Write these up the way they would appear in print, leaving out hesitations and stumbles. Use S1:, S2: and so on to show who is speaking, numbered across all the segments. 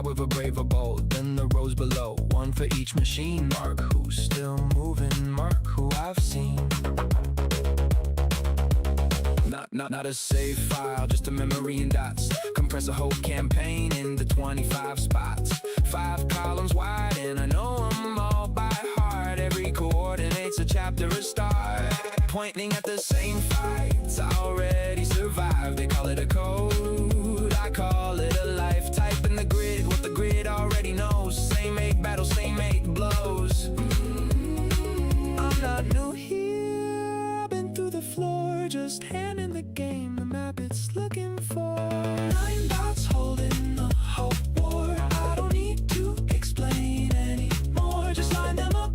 S1: sky with a braver bolt than the rows below. One for each machine. Mark who's still moving, mark who I've seen. Not a save file, just a memory in dots. Compress a whole campaign into 25 spots. 5 columns wide and I know them all by heart. Every coordinate's a chapter, a start. Pointing at the same fights I already survived. They call it a code, I call it a life. Type in the grid, what the grid already knows. Same 8 battles, same 8 blows. I'm not new here, I've been through the floor. Just hand in the game, the map it's looking for. 9 dots holding the whole war. I don't need to explain anymore. Just line them up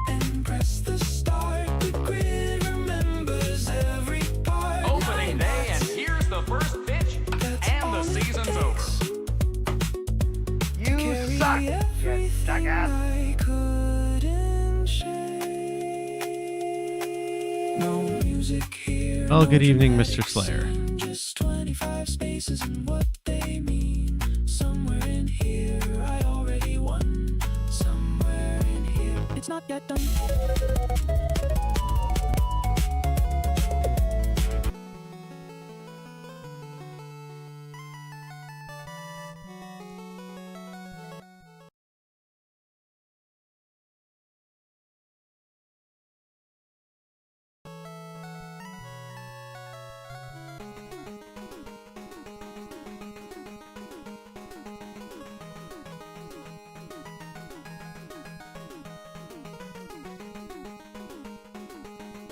S1: and press the start. The grid remembers every part.
S2: Opening day, and here's the first pitch, and the season's over.
S3: You suck, you jackass.
S1: I couldn't shake. No music here.
S4: Well, good
S1: no
S4: evening, Mr.
S1: dramatic
S4: Slayer.
S1: sound, just 25 spaces and what they mean. Somewhere in here I already won. Somewhere in here it's not yet done.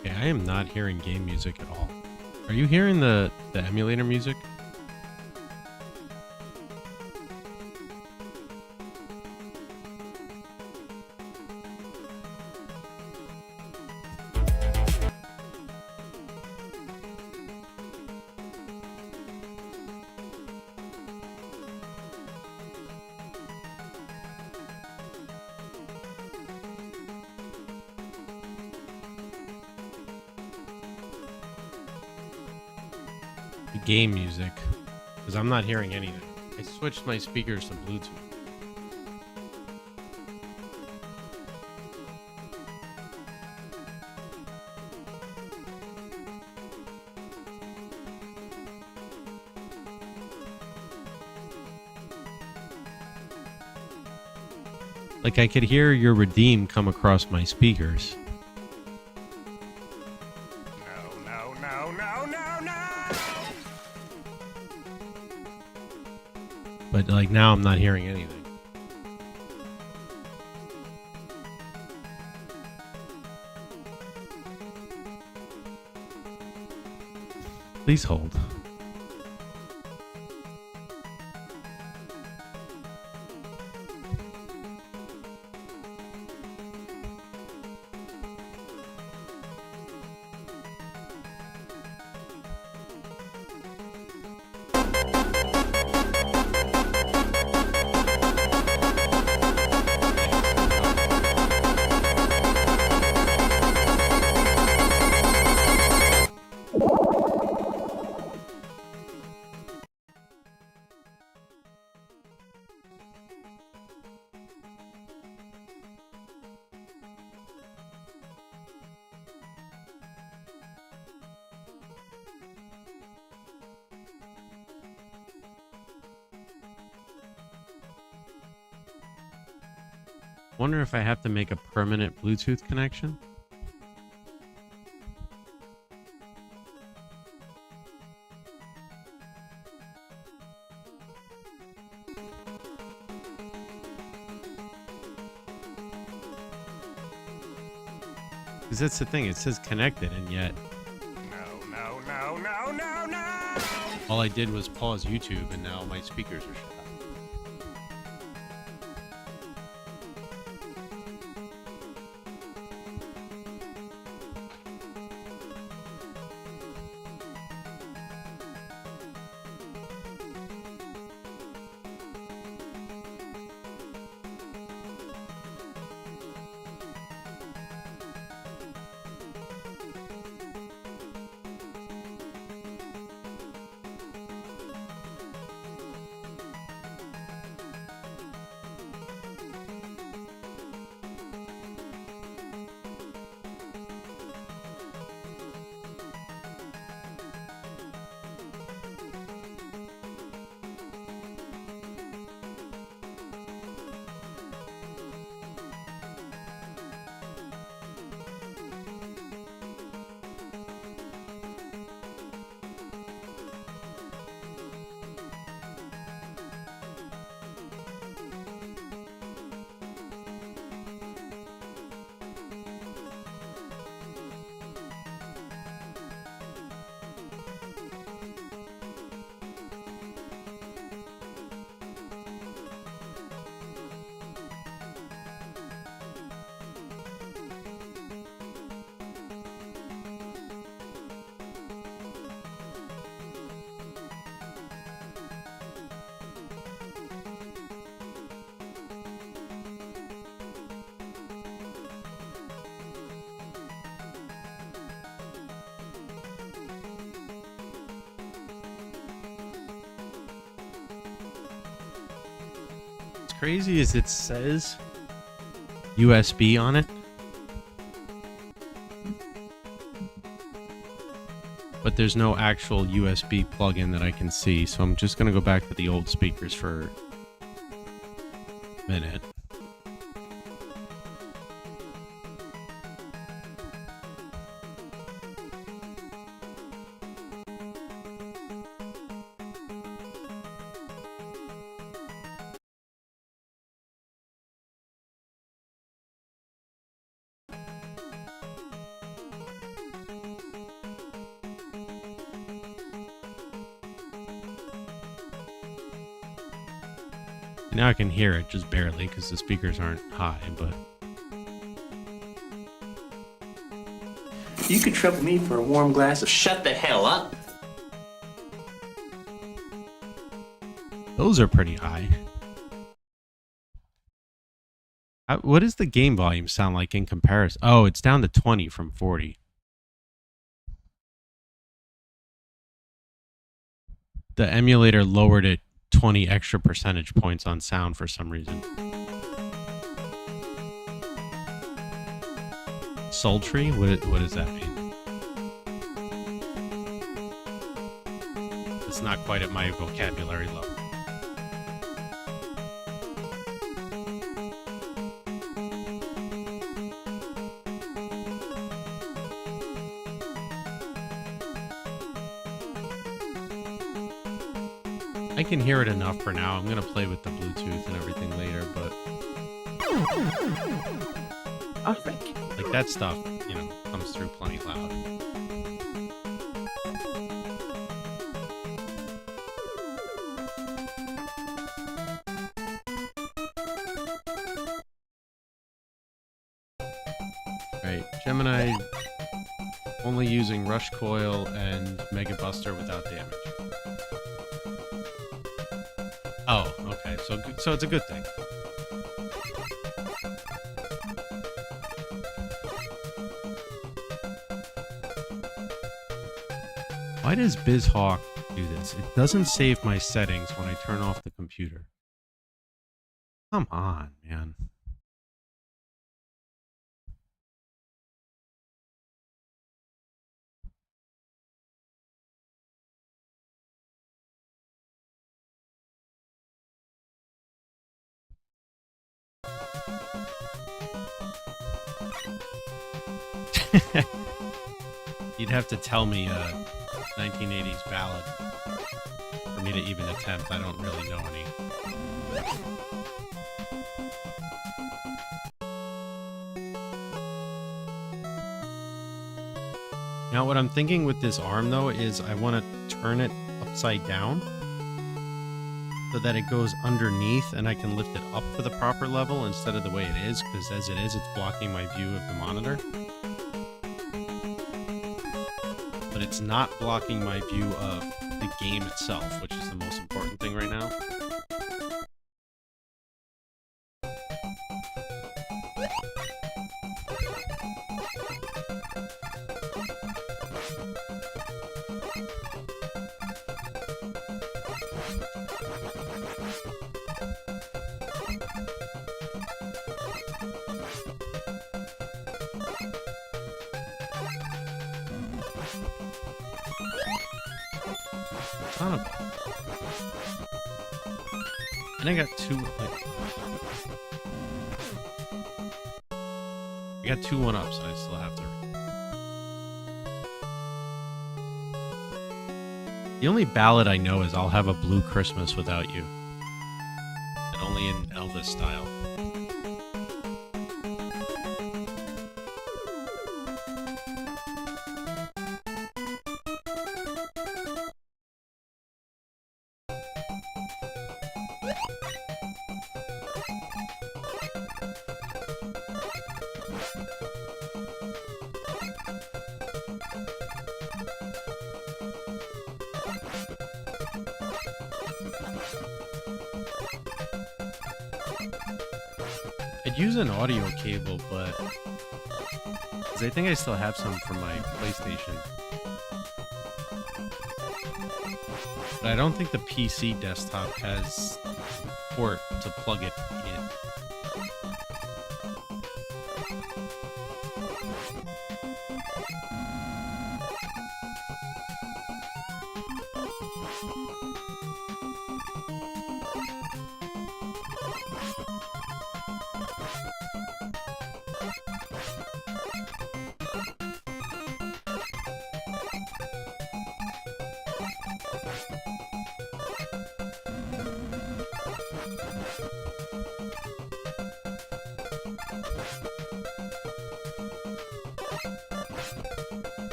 S4: Okay, I am not hearing game music at all. Are you hearing the emulator music? The game music, because I'm not hearing anything. I switched my speakers to Bluetooth. Like I could hear your redeem come across my speakers. But like now I'm not hearing anything. Please hold. Wonder if I have to make a permanent Bluetooth connection. Because that's the thing, it says connected, and yet
S2: No.
S4: all I did was pause YouTube, and now my speakers are shut. crazy is it says USB on it, but there's no actual USB plug-in that I can see, so I'm just gonna go back to the old speakers for a minute. Now I can hear it, just barely, because the speakers aren't high, but...
S5: You could trouble me for a warm glass of shut the hell up.
S4: Those are pretty high. What does the game volume sound like in comparison? Oh, it's down to 20 from 40. The emulator lowered it 20 extra percentage points on sound for some reason. Sultry? What does that mean? It's not quite at my vocabulary level. I can hear it enough for now. I'm going to play with the Bluetooth and everything later, but...
S5: Oh, thank you.
S4: Like, that stuff, you know, comes through plenty loud. Right, Gemini only using Rush Coil and Mega Buster without damage. Oh, okay. So it's a good thing. Why does BizHawk do this? It doesn't save my settings when I turn off the computer. Come on, man. You'd have to tell me a 1980s ballad for me to even attempt. I don't really know any. Now what I'm thinking with this arm though is I want to turn it upside down so that it goes underneath and I can lift it up to the proper level instead of the way it is, because as it is, it's blocking my view of the monitor. But it's not blocking my view of the game itself, which is the most important thing right now. Son of a... And I got two, like... I got two 1-ups and I still have to... The only ballad I know is I'll Have a Blue Christmas Without You. And only in Elvis style. I'd use an audio cable, but... because I think I still have some from my PlayStation. But I don't think the PC desktop has port to plug it in.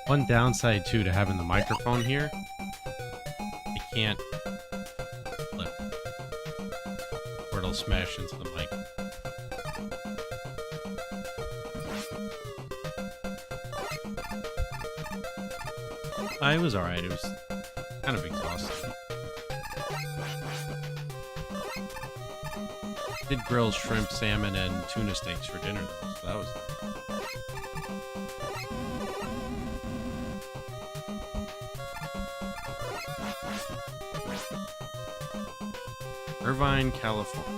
S4: One downside too to having the microphone here, I can't flip or it'll smash into the mic. It was alright, it was kind of exhausting. Did grill shrimp, salmon, and tuna steaks for dinner though, so that was Irvine, California.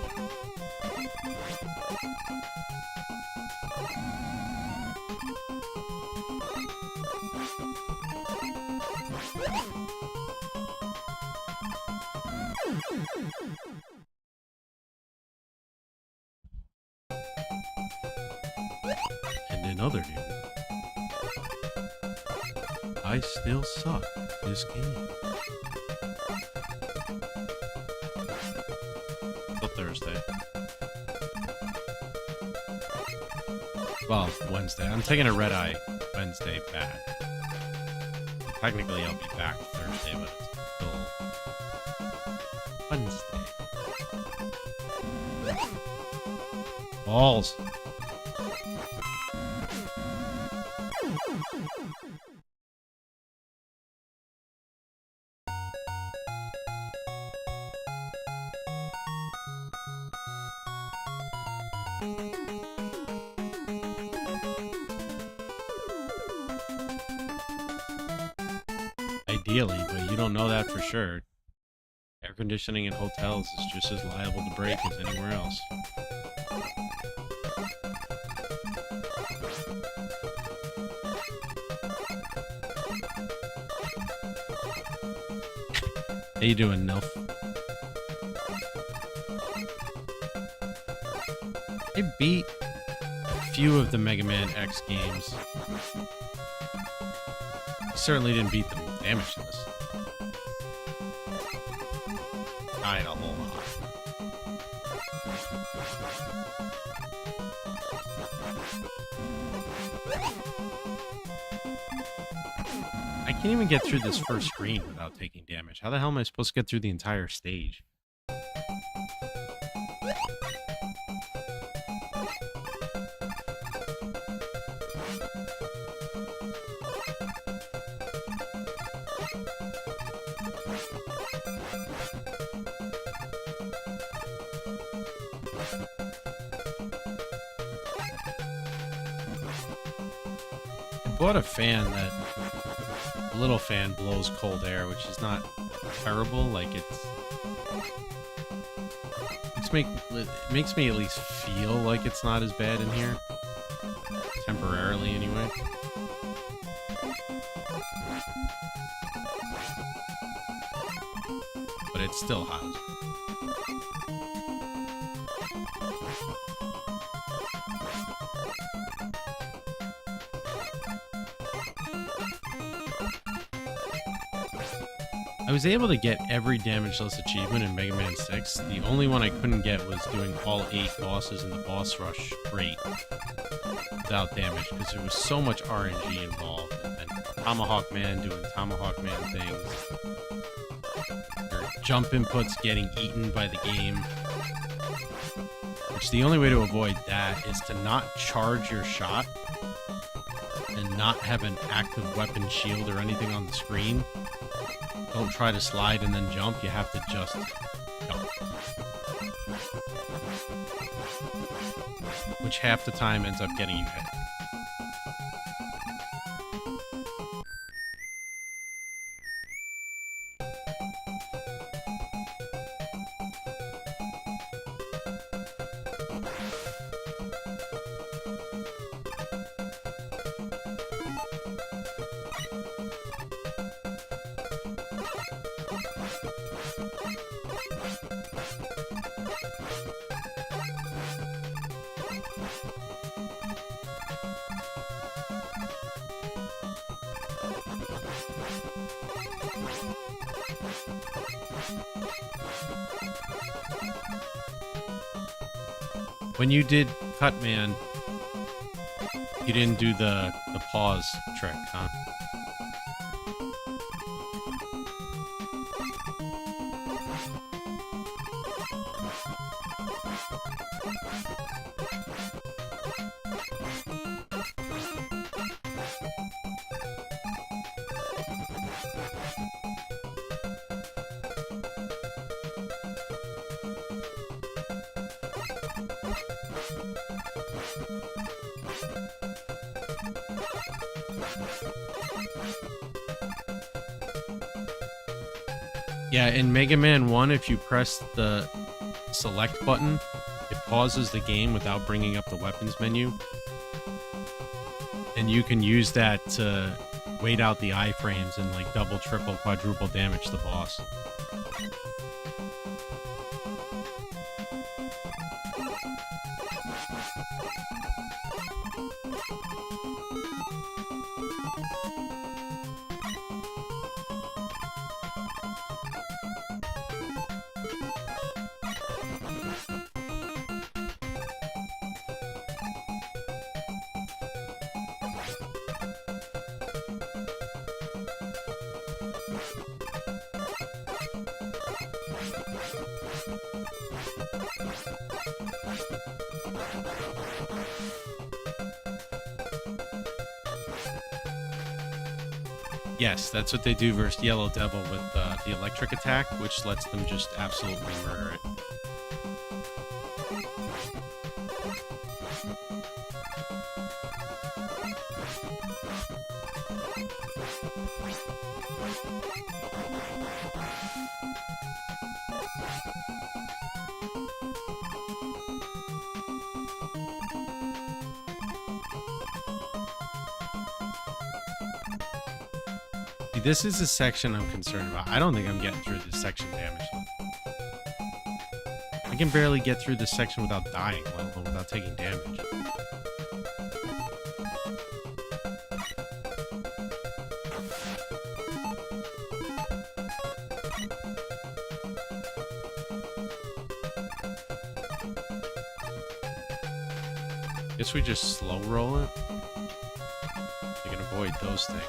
S4: And in other news, I still suck this game. Thursday. Well, Wednesday. I'm taking a red eye Wednesday back. Technically, I'll be back Thursday, but it's still Wednesday. Balls. Ideally, but you don't know that for sure. Air conditioning in hotels is just as liable to break as anywhere else. How you doing, Nilf? I beat a few of the Mega Man X games. Certainly didn't beat them damageless. Died a whole lot. I can't even get through this first screen without taking damage. How the hell am I supposed to get through the entire stage? Bought a fan that a little fan blows cold air, which is not terrible. Like it makes me at least feel like it's not as bad in here, temporarily anyway. But it's still hot. I was able to get every damageless achievement in Mega Man 6. The only one I couldn't get was doing all 8 bosses in the boss rush straight without damage, because there was so much RNG involved. And Tomahawk Man doing Tomahawk Man things. Your jump inputs getting eaten by the game. Which the only way to avoid that is to not charge your shot and not have an active weapon shield or anything on the screen. Don't try to slide and then jump, you have to just jump. which half the time ends up getting you hit. When you did Cutman, you didn't do the pause trick, huh? Yeah, in Mega Man 1, if you press the select button, it pauses the game without bringing up the weapons menu. And you can use that to wait out the iframes and like double, triple, quadruple damage the boss. Yes, that's what they do versus Yellow Devil with the electric attack, which lets them just absolutely murder it. This is a section I'm concerned about. I don't think I'm getting through this section damage. I can barely get through this section without dying, let alone without taking damage. Guess we just slow roll it. You can avoid those things.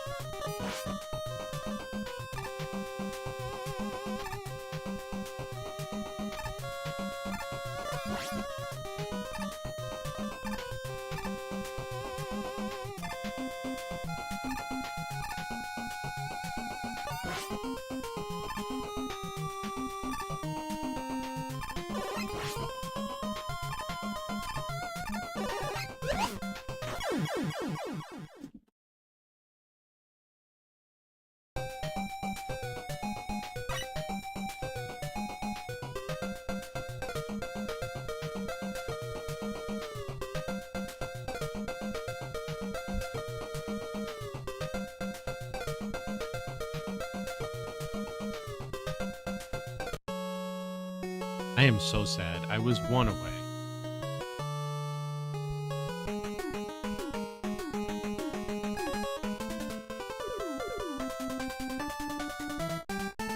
S4: I am so sad. I was one away.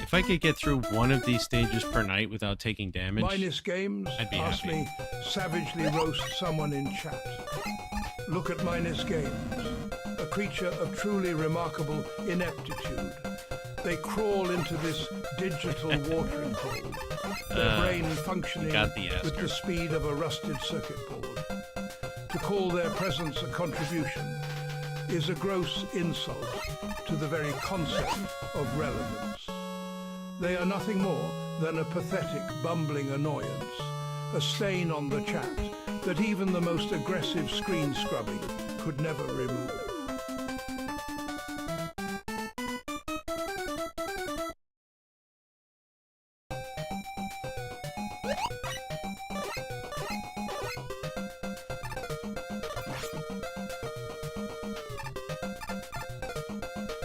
S4: If I could get through one of these stages per night without taking damage,
S6: Minus Games
S4: I'd be
S6: asked
S4: happy.
S6: me savagely roast someone in chat. Look at Minus Games, a creature of truly remarkable ineptitude. They crawl into this digital watering hole, their brain functioning
S4: got the
S6: with
S4: Asker.
S6: the speed of a rusted circuit board. To call their presence a contribution is a gross insult to the very concept of relevance. They are nothing more than a pathetic, bumbling annoyance, a stain on the chat that even the most aggressive screen scrubbing could never remove.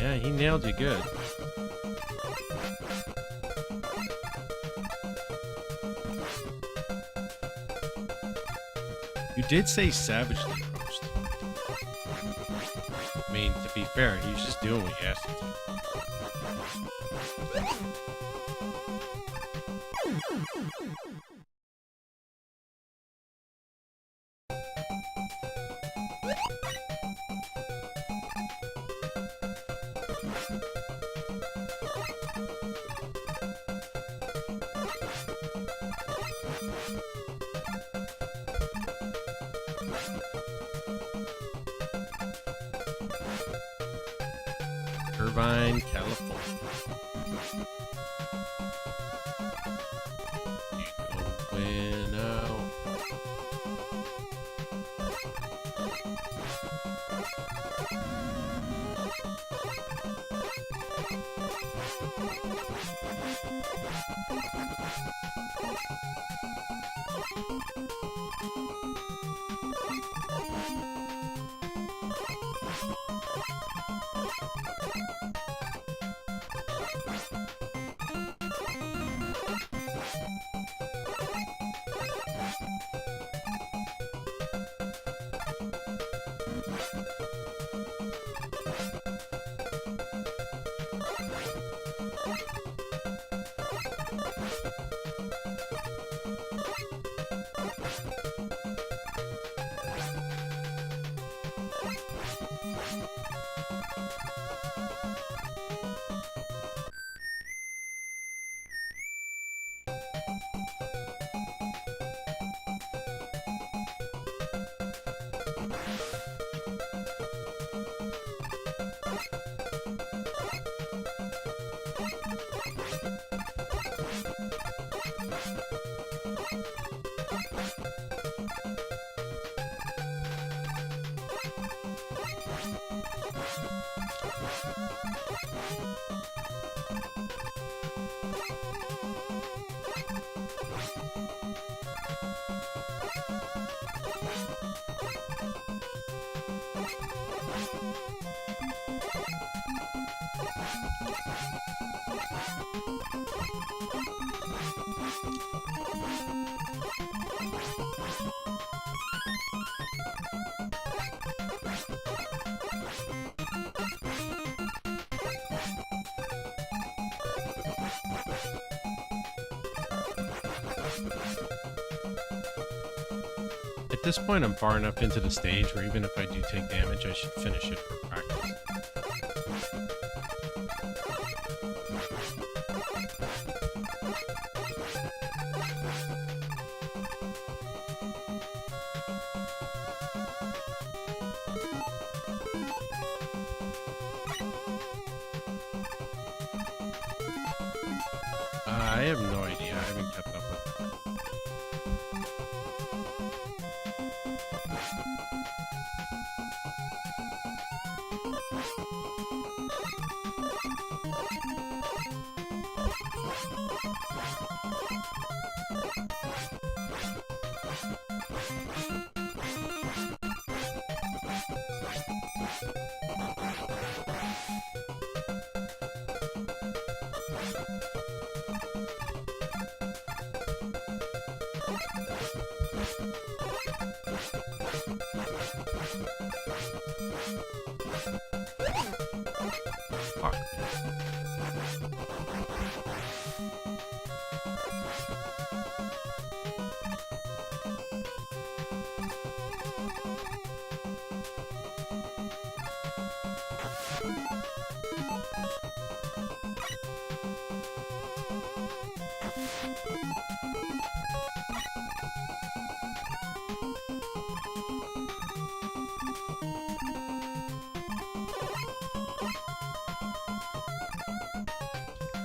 S4: Yeah, he nailed you good. You did say savagely roast. I mean, to be fair, he was just doing what you asked him to. Irvine, California. You going out? At this point, I'm far enough into the stage where even if I do take damage, I should finish it for practice. I have no idea. I haven't kept up with it. Fuck.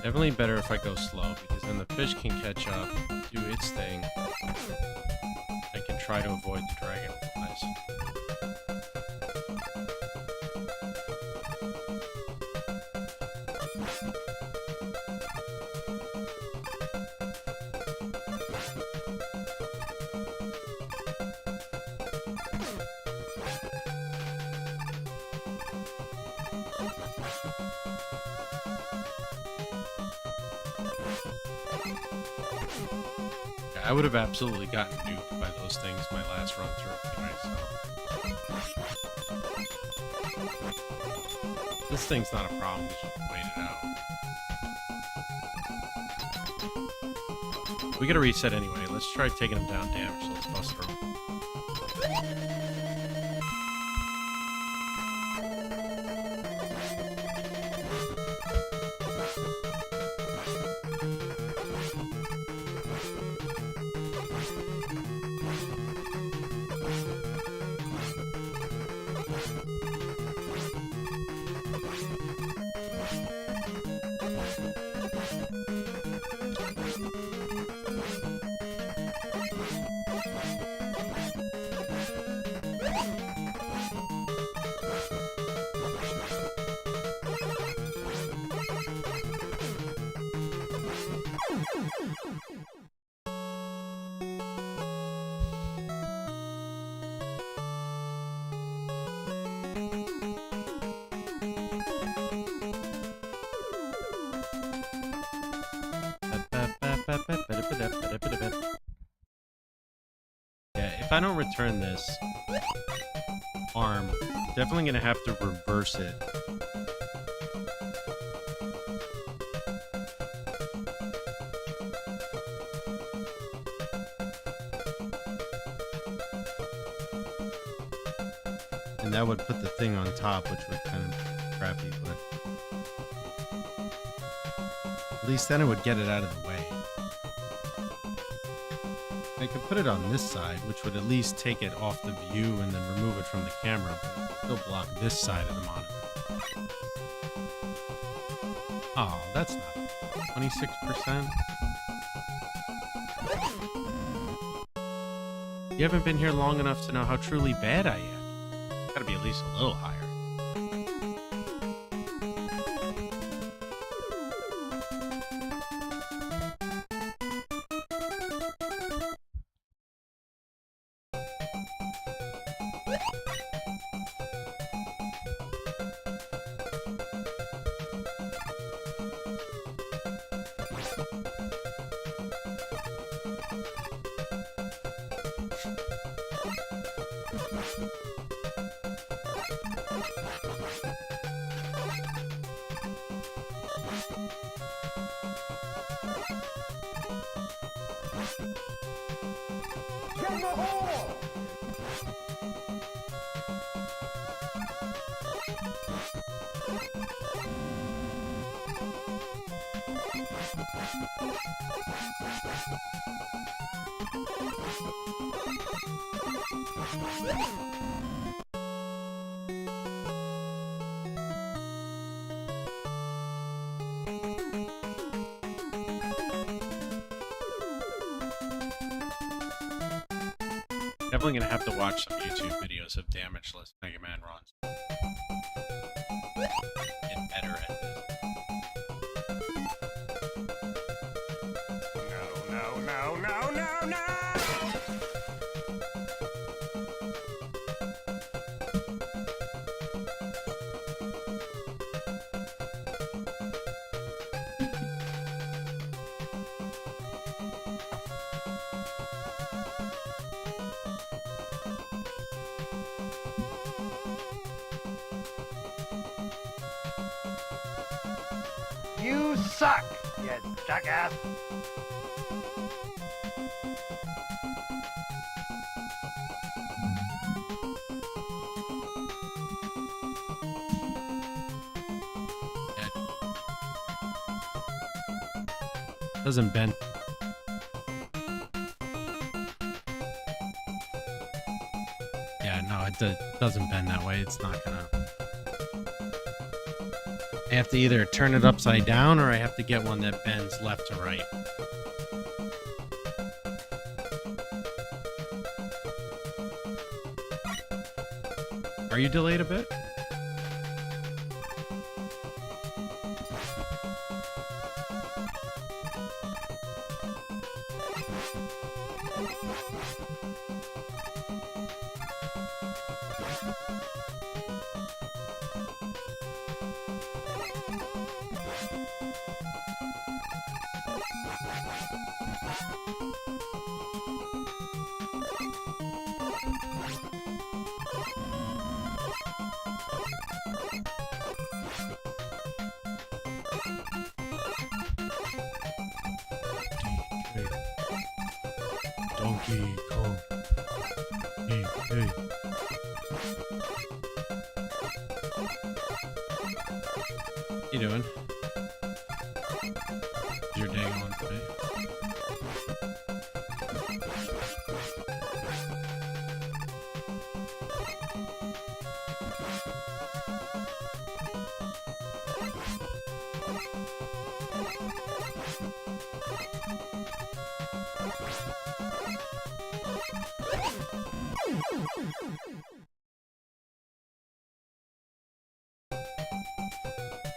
S4: Definitely better if I go slow, because then the fish can catch up, do its thing. I can try to avoid the dragonflies. I would have absolutely gotten nuked by those things my last run through anyway, so. This thing's not a problem, we just wait it out. We gotta reset anyway. Let's try taking him down damage, so let's bust through. Yeah, if I don't return this arm, I'm definitely gonna have to reverse it. And that would put the thing on top, which would kind of crappy, but at least then it would get it out of the way. I could put it on this side, which would at least take it off the view and then remove it from the camera, but still block this side of the monitor. Oh, that's not 26%. You haven't been here long enough to know how truly bad I am. Gotta be at least a little higher. Definitely gonna have to watch some YouTube videos of damageless Mega Man runs. Get better at this.
S3: No. You suck, you jackass.
S4: Doesn't bend. Yeah, no, it doesn't bend that way. It's not gonna. I have to either turn it upside down or I have to get one that bends left to right. Are you delayed a bit? Donkey Kong. Hey. You doing? Is your day going today?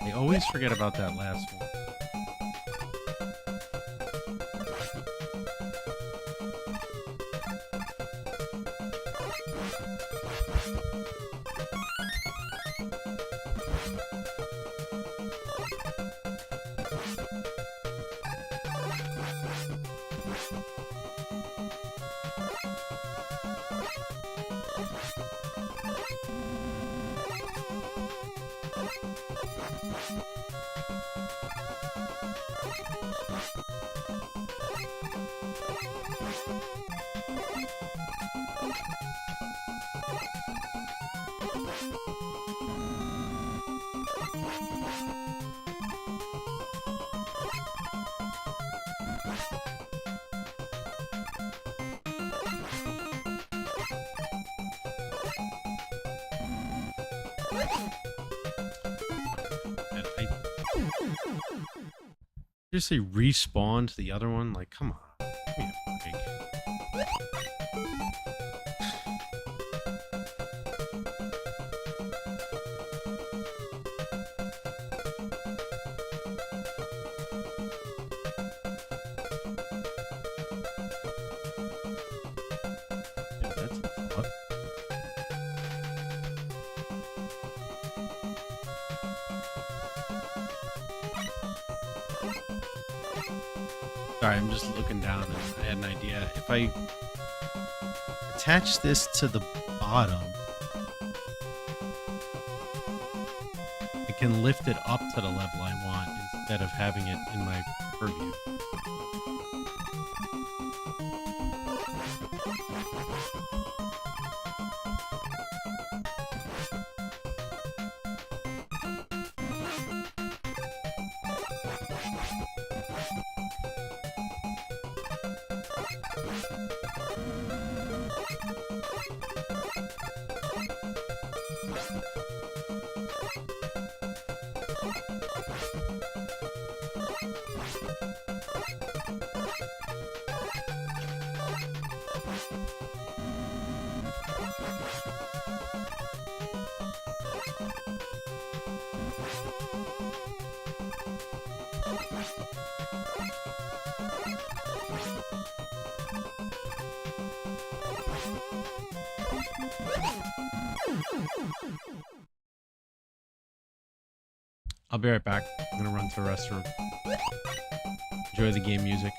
S4: I always forget about that last one. And seriously respawned the other one? Like, come on. Give me a break. Yeah, that's a thought. Sorry, I'm just looking down and I had an idea. If I attach this to the bottom, I can lift it up to the level I want instead of having it in my purview. I'll be right back. I'm gonna run to the restroom. Enjoy the game music.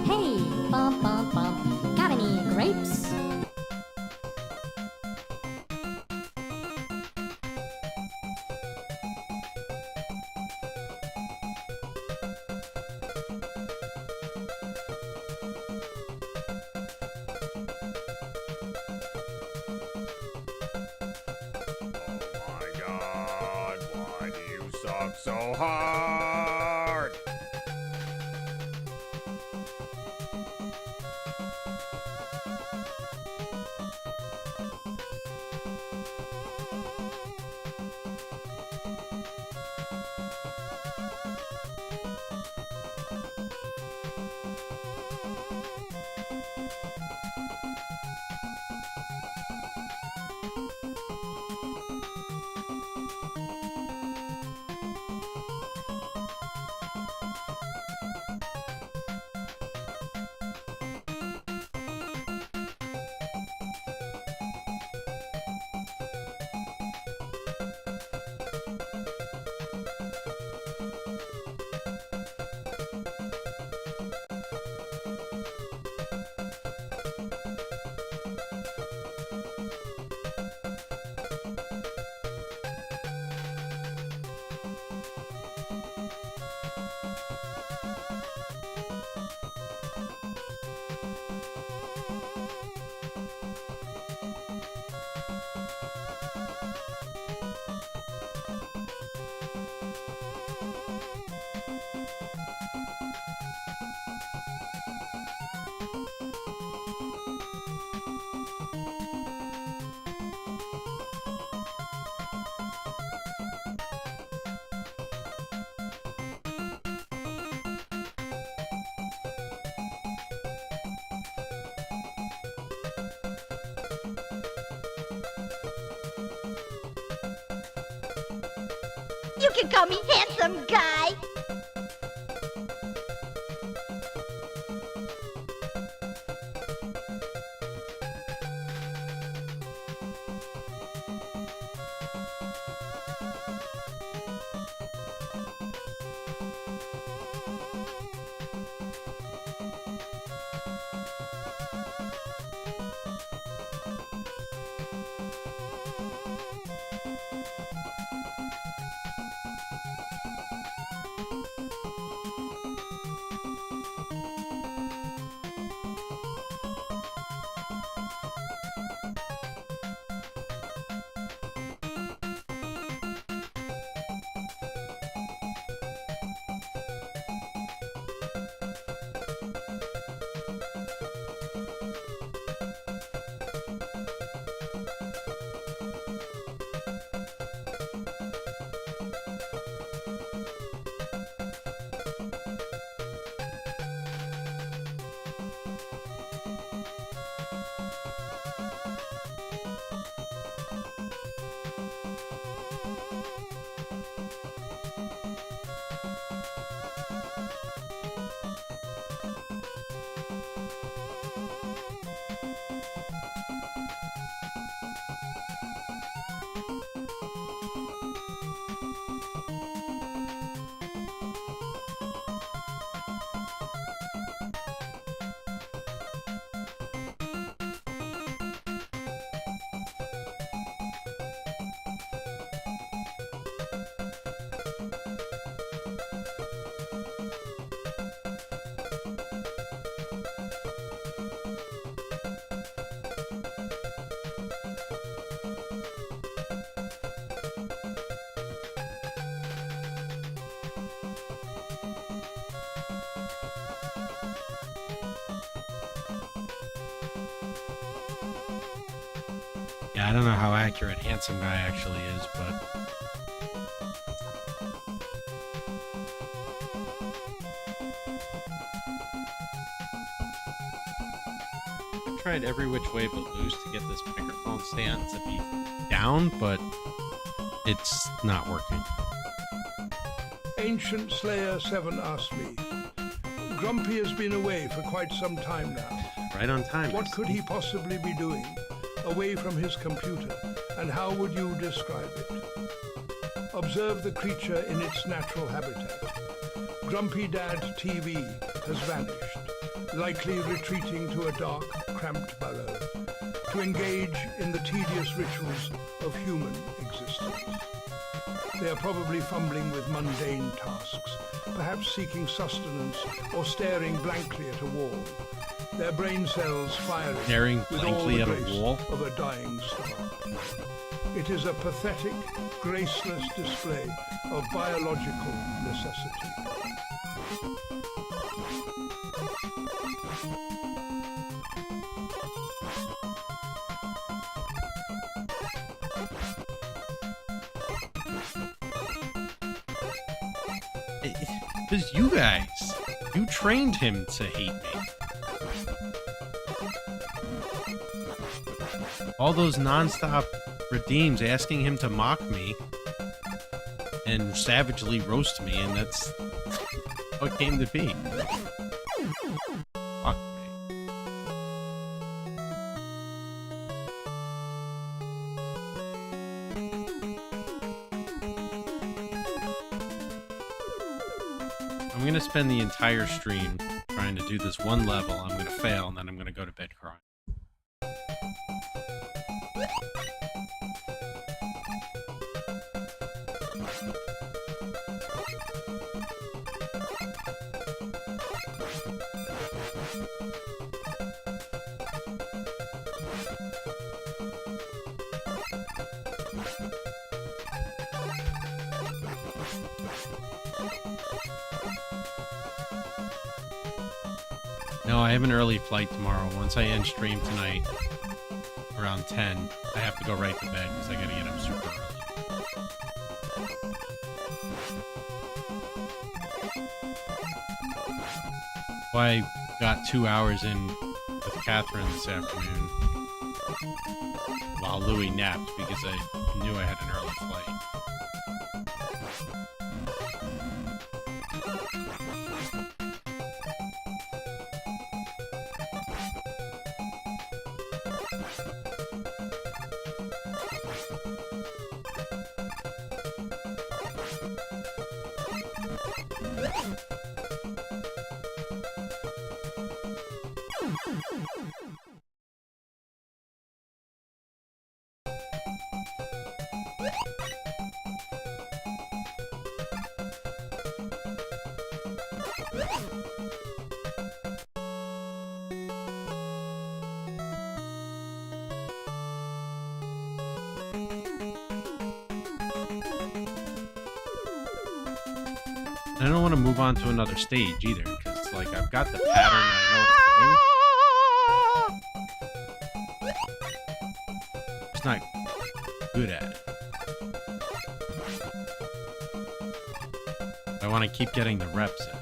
S7: Hey, bump, bump, bump. Got any grapes?
S3: Oh my god, why do you suck so hard?
S8: You can call me handsome guy.
S4: Yeah, I don't know how accurate Handsome Guy actually is, but... I've tried every which way but loose to get this microphone stand to be down, but it's not working.
S6: Ancient Slayer 7 asked me, Grumpy has been away for quite some time now.
S4: Right on time.
S6: What could he possibly be doing away from his computer, and how would you describe it? Observe the creature in its natural habitat. Grumpy Dad TV has vanished, likely retreating to a dark, cramped burrow to engage in the tedious rituals of human existence. They are probably fumbling with mundane tasks, perhaps seeking sustenance or staring blankly at a wall, their brain cells firing
S4: Staring
S6: with all
S4: blankly
S6: the
S4: at a
S6: grace
S4: wall?
S6: of a dying star. It is a pathetic, graceless display of biological necessity.
S4: Because you guys, you trained him to hate me. All those non-stop redeems asking him to mock me and savagely roast me, and that's what came to be. Fuck me. I'm gonna spend the entire stream trying to do this one level. I'm gonna fail, and then I'm gonna go to bed crying. No, I have an early flight tomorrow. Once I end stream tonight, around 10, I have to go right to bed because I gotta get up super early. Well, I got 2 hours in with Catherine this afternoon while Louie napped because I knew I had an early flight. I don't want to move on to another stage either, because like I've got the pattern and I know what I'm doing. Just not good at it. I want to keep getting the reps in.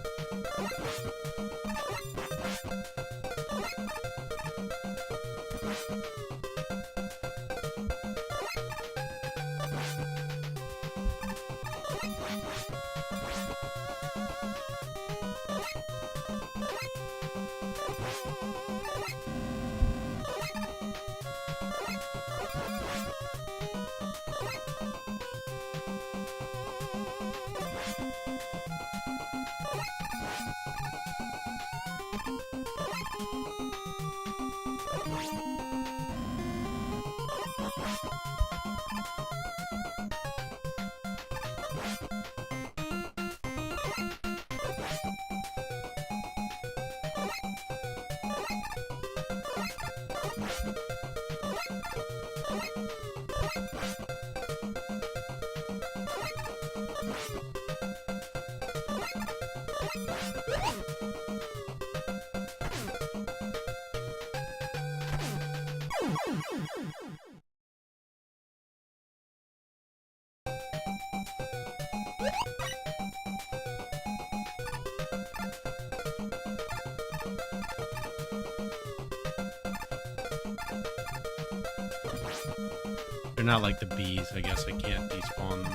S4: not like the bees. I guess I can't despawn them.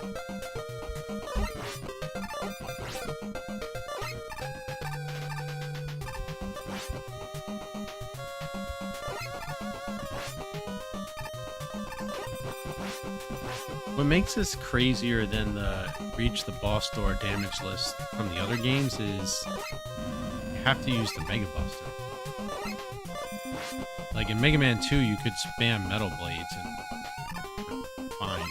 S4: What makes this crazier than the reach the boss door damage list from the other games is you have to use the Mega Buster. Like in Mega Man 2, you could spam Metal Blades and fine.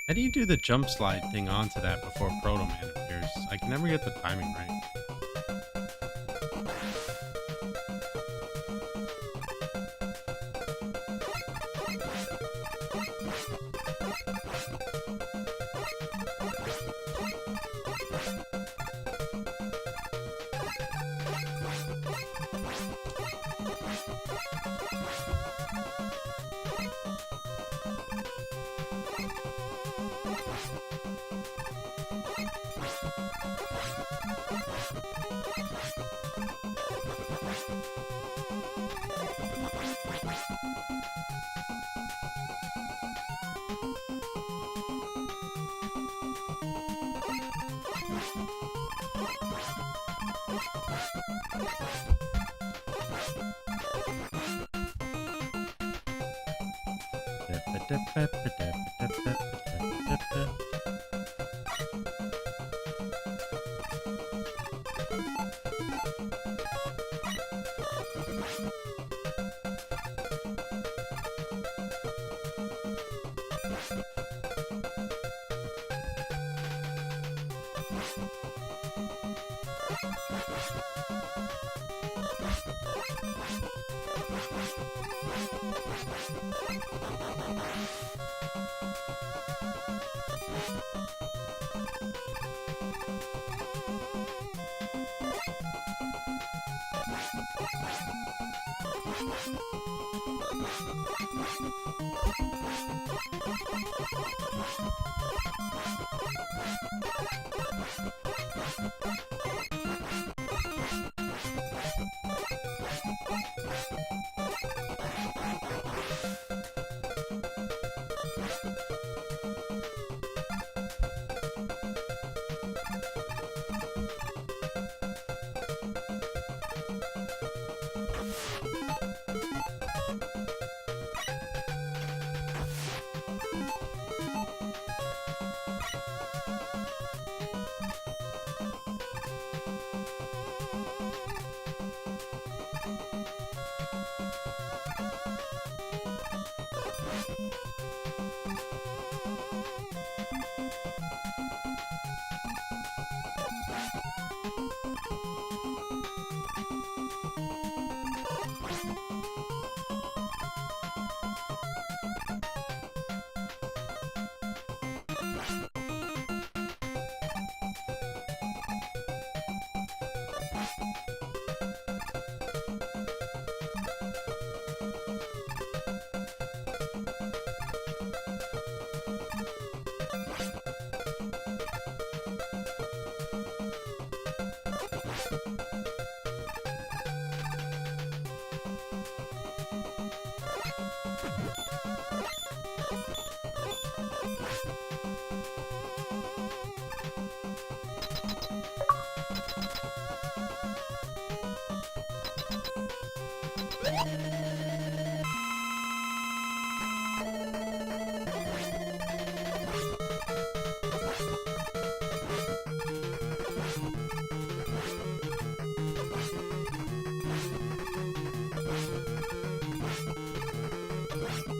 S4: How do you do the jump slide thing onto that before Proto Man appears? I can never get the timing right.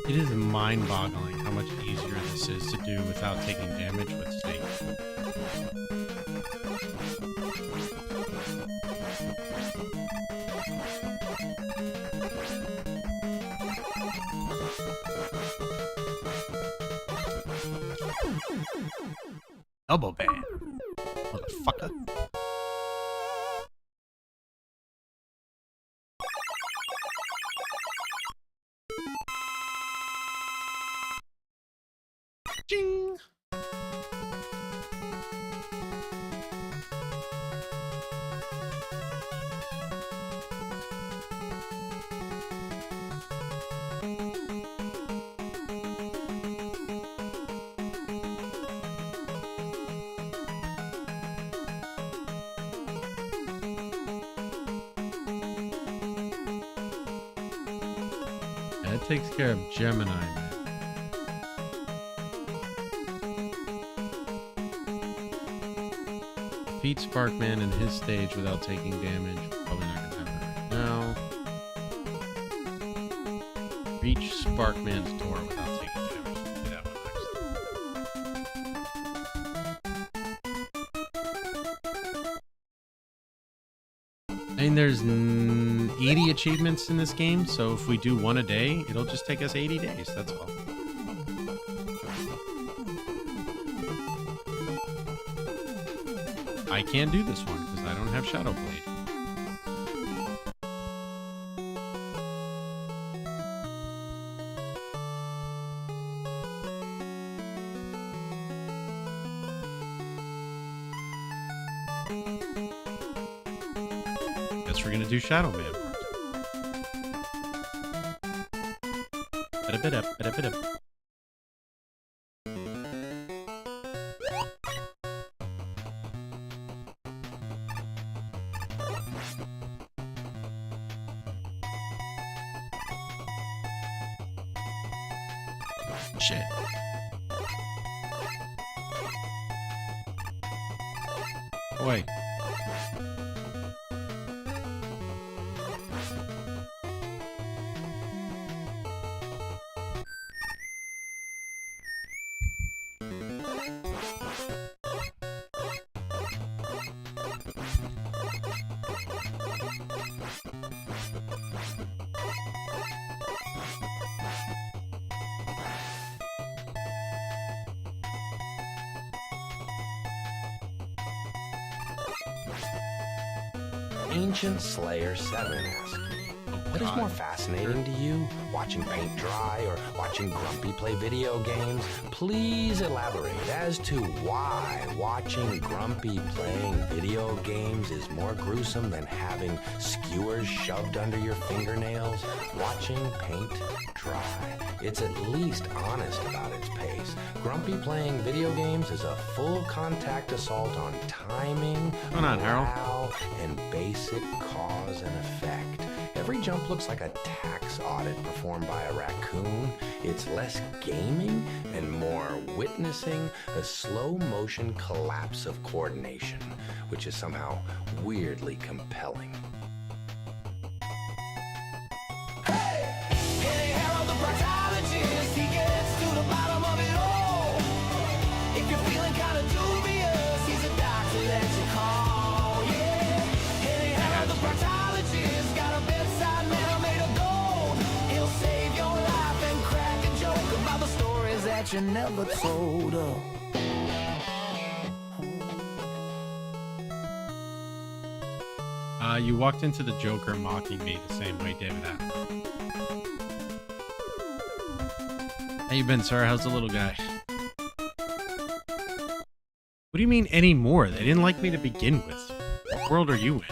S4: It is mind-boggling how much easier this is to do without taking damage with Snake. Double ban. Motherfucker. Ching. That takes care of Gemini, man. Defeat Sparkman in his stage without taking damage. Probably not gonna happen right now. Reach Sparkman's door without taking damage. Do that one next. I mean, there's 80 achievements in this game, so if we do one a day, it'll just take us 80 days. That's all. I can't do this one because I don't have Shadow Blade. Guess we're gonna do Shadow Man first. Ba-da-ba-da, ba-da-ba-da. Shit. Oh, wait.
S9: Ancient Slayer 7 asks, what is more fascinating to you? Watching paint dry or watching Grumpy play video games? Please elaborate as to why watching Grumpy playing video games is more gruesome than having skewers shoved under your fingernails. Watching paint dry. It's at least honest about its pace. Grumpy playing video games is a full contact assault on timing,
S4: What's going on, Harold?
S9: morale, and basic cause and effect. Every jump looks like a tax audit performed by a raccoon. It's less gaming and more witnessing a slow motion collapse of coordination, which is somehow weirdly compelling.
S1: You never told her.
S4: You walked into the Joker mocking me the same way David Attenborough. How you been, sir? How's the little guy? What do you mean anymore? They didn't like me to begin with. What world are you in?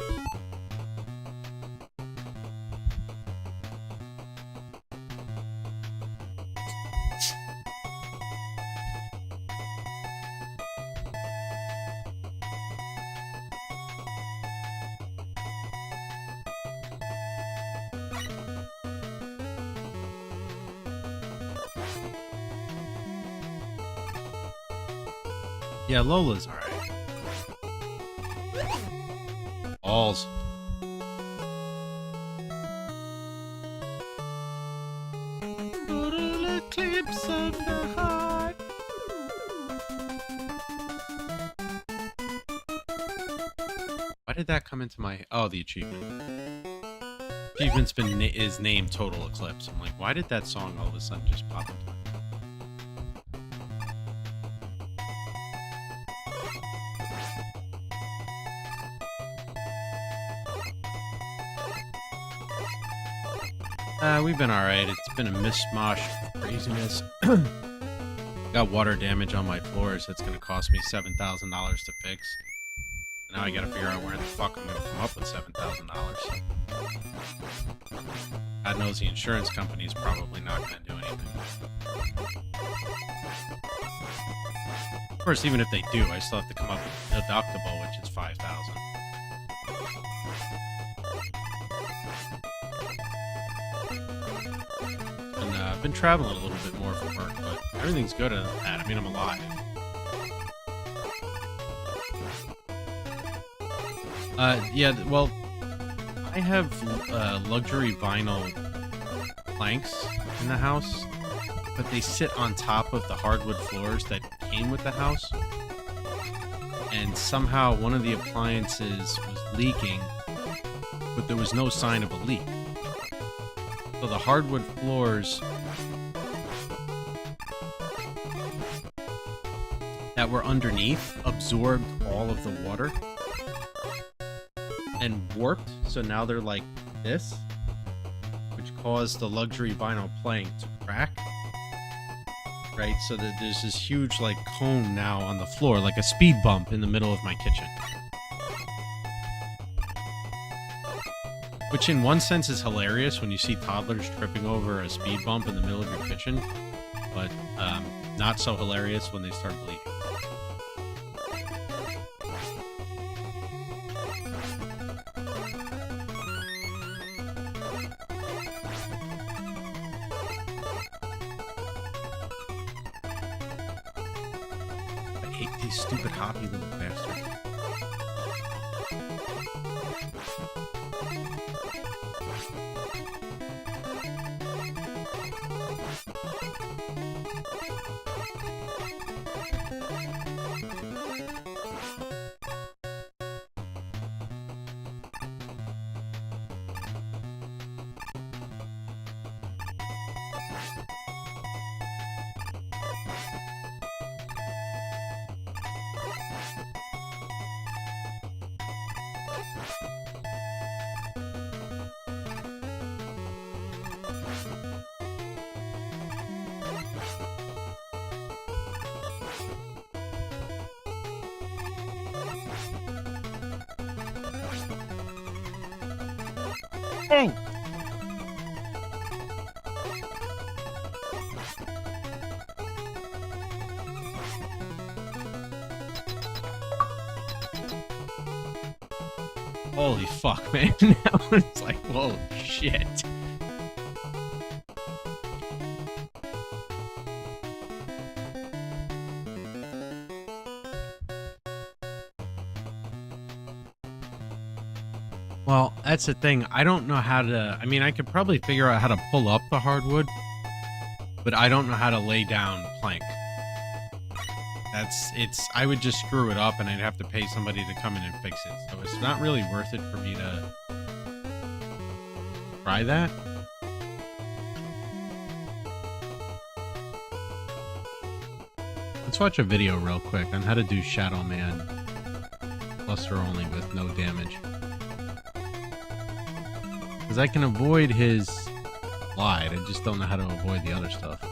S4: Yeah, Lola's alright. Balls. Total eclipse of the heart. Why did that come into my... Oh, the achievement. Achievement's been is named Total Eclipse. I'm like, why did that song all of a sudden just pop into my We've been alright. It's been a mishmash of craziness. Got water damage on my floors that's going to cost me $7,000 to fix. Now I gotta figure out where the fuck I'm gonna come up with $7,000. God knows the insurance company is probably not gonna do anything. Of course, even if they do, I still have to come up with a deductible, which is $5,000. And I've been traveling a little bit more for work, but everything's good other than that. I mean, I'm alive. Yeah, well, I have luxury vinyl planks in the house, but they sit on top of the hardwood floors that came with the house. And somehow one of the appliances was leaking, but there was no sign of a leak. So the hardwood floors that were underneath absorbed all of the water and warped, so now they're like this, which caused the luxury vinyl plank to crack. Right, so that there's this huge like cone now on the floor, like a speed bump in the middle of my kitchen. Which in one sense is hilarious when you see toddlers tripping over a speed bump in the middle of your kitchen, but not so hilarious when they start bleeding. Stupid hoppy little bastard.
S3: Dang.
S4: Holy fuck, man. That one's like, whoa, shit. Well, that's the thing. I don't know how to... I mean, I could probably figure out how to pull up the hardwood, but I don't know how to lay down plank. I would just screw it up and I'd have to pay somebody to come in and fix it. So it's not really worth it for me to try that. Let's watch a video real quick on how to do Shadow Man cluster only with no damage. Because I can avoid his slide, I just don't know how to avoid the other stuff.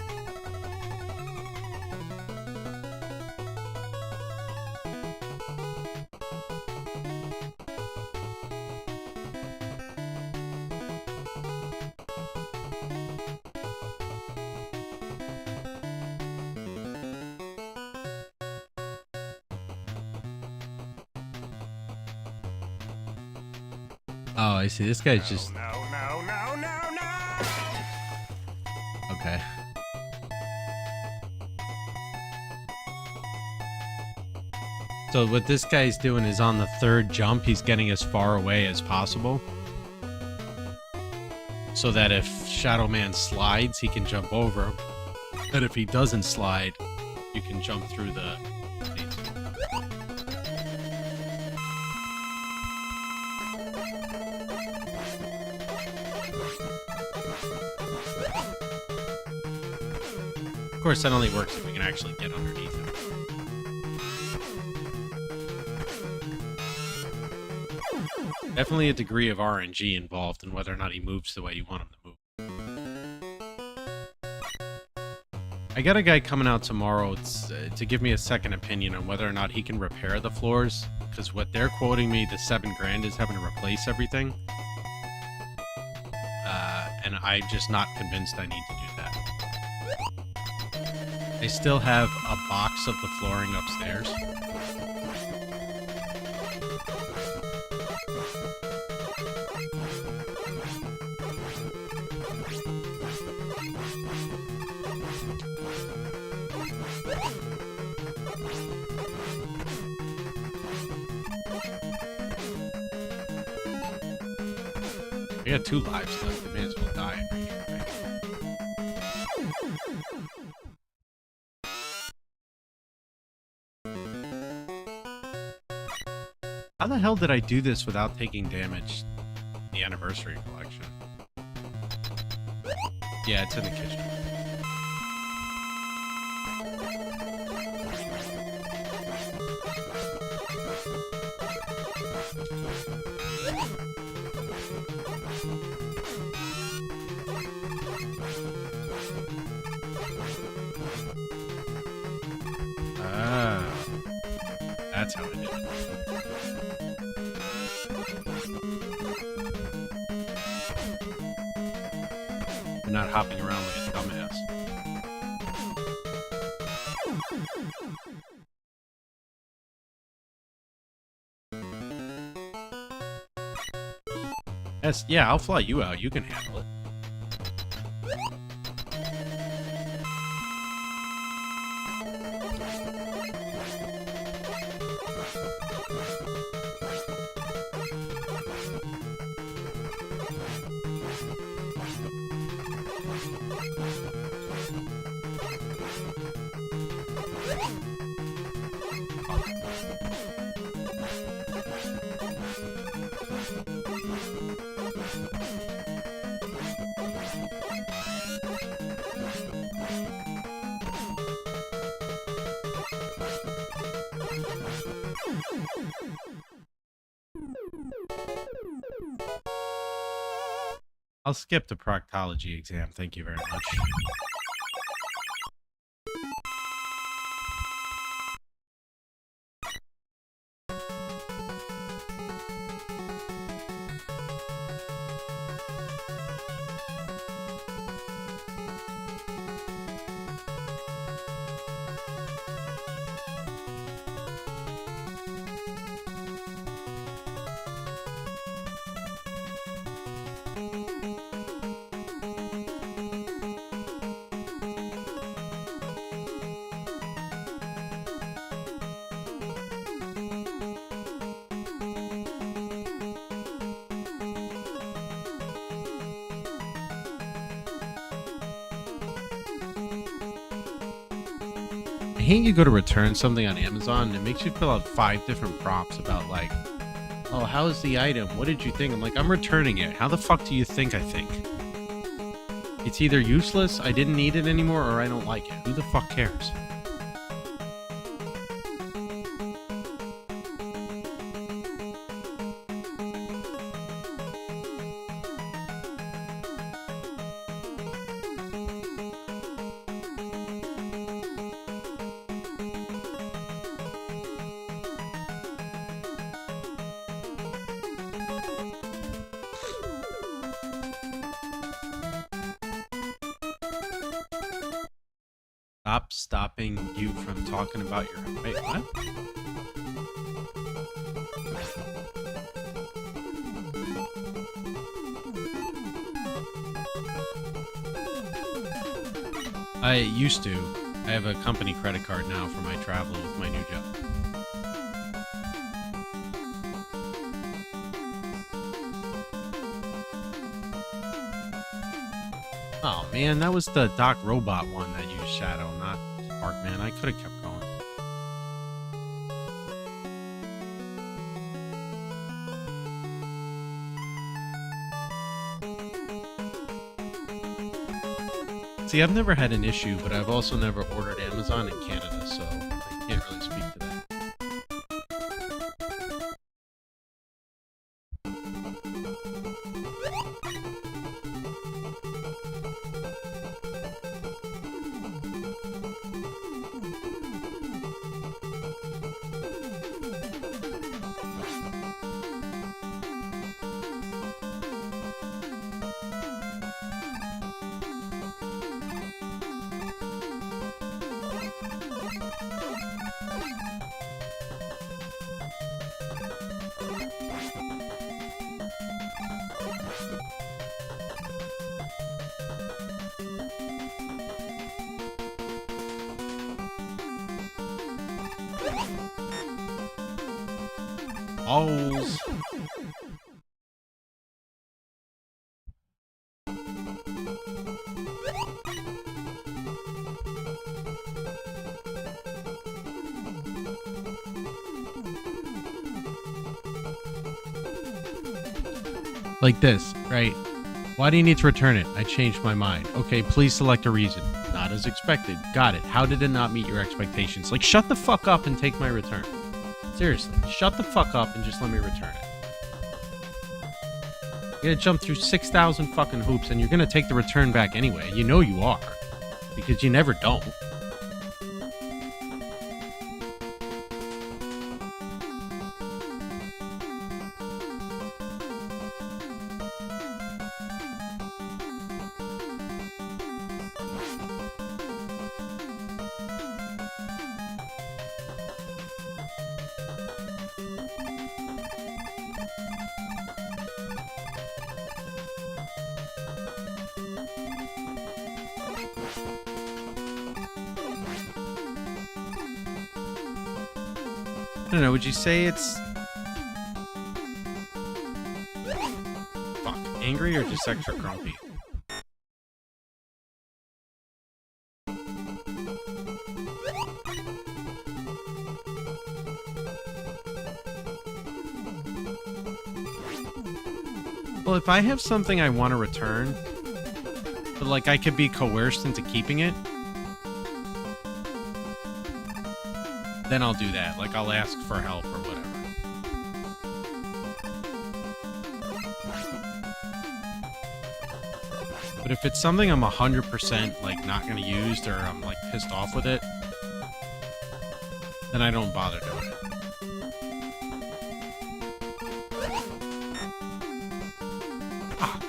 S4: Oh, I see. This guy's just...
S3: No.
S4: Okay. So what this guy's doing is on the third jump, he's getting as far away as possible. So that if Shadow Man slides, he can jump over. But if he doesn't slide, you can jump through the... Of course, that only works if we can actually get underneath him. Definitely a degree of RNG involved in whether or not he moves the way you want him to move. I got a guy coming out tomorrow to give me a second opinion on whether or not he can repair the floors, because what they're quoting me, the $7,000 is having to replace everything. And I'm just not convinced I need to do that. I still have a box of the flooring upstairs. We got 2 lives left. They may as well die. How the hell did I do this without taking damage in the anniversary collection? Yeah, it's in the kitchen. Ah, that's how I did it. I'm not hopping around like a dumbass. Yeah, I'll fly you out. You can handle it. I'll skip the proctology exam. Thank you very much. I hate you go to return something on Amazon and it makes you fill out 5 different prompts about like, oh, how's the item? What did you think? I'm like, I'm returning it. How the fuck do you think I think? It's either useless, I didn't need it anymore, or I don't like it. Who the fuck cares? Stop stopping you from talking about your... Wait, what? I used to. I have a company credit card now for my travel with my new job. Oh man, that was the Doc Robot one that used Shadow, not Sparkman. I could have kept going. See, I've never had an issue, but I've also never ordered Amazon in Canada, so I can't really speak to that. Balls. Like this, right? Why do you need to return it? I changed my mind. Okay, please select a reason. Not as expected. Got it. How did it not meet your expectations? Like, shut the fuck up and take my return. Seriously, shut the fuck up and just let me return it. You're gonna jump through 6,000 fucking hoops and you're gonna take the return back anyway. You know you are. Because you never don't. I don't know, would you say it's... Fuck, angry or just extra grumpy? Well, if I have something I want to return, but like I could be coerced into keeping it, then I'll do that. Like, I'll ask for help or whatever. But if it's something I'm 100% like not gonna use, or I'm like pissed off with it, then I don't bother doing it. Ah.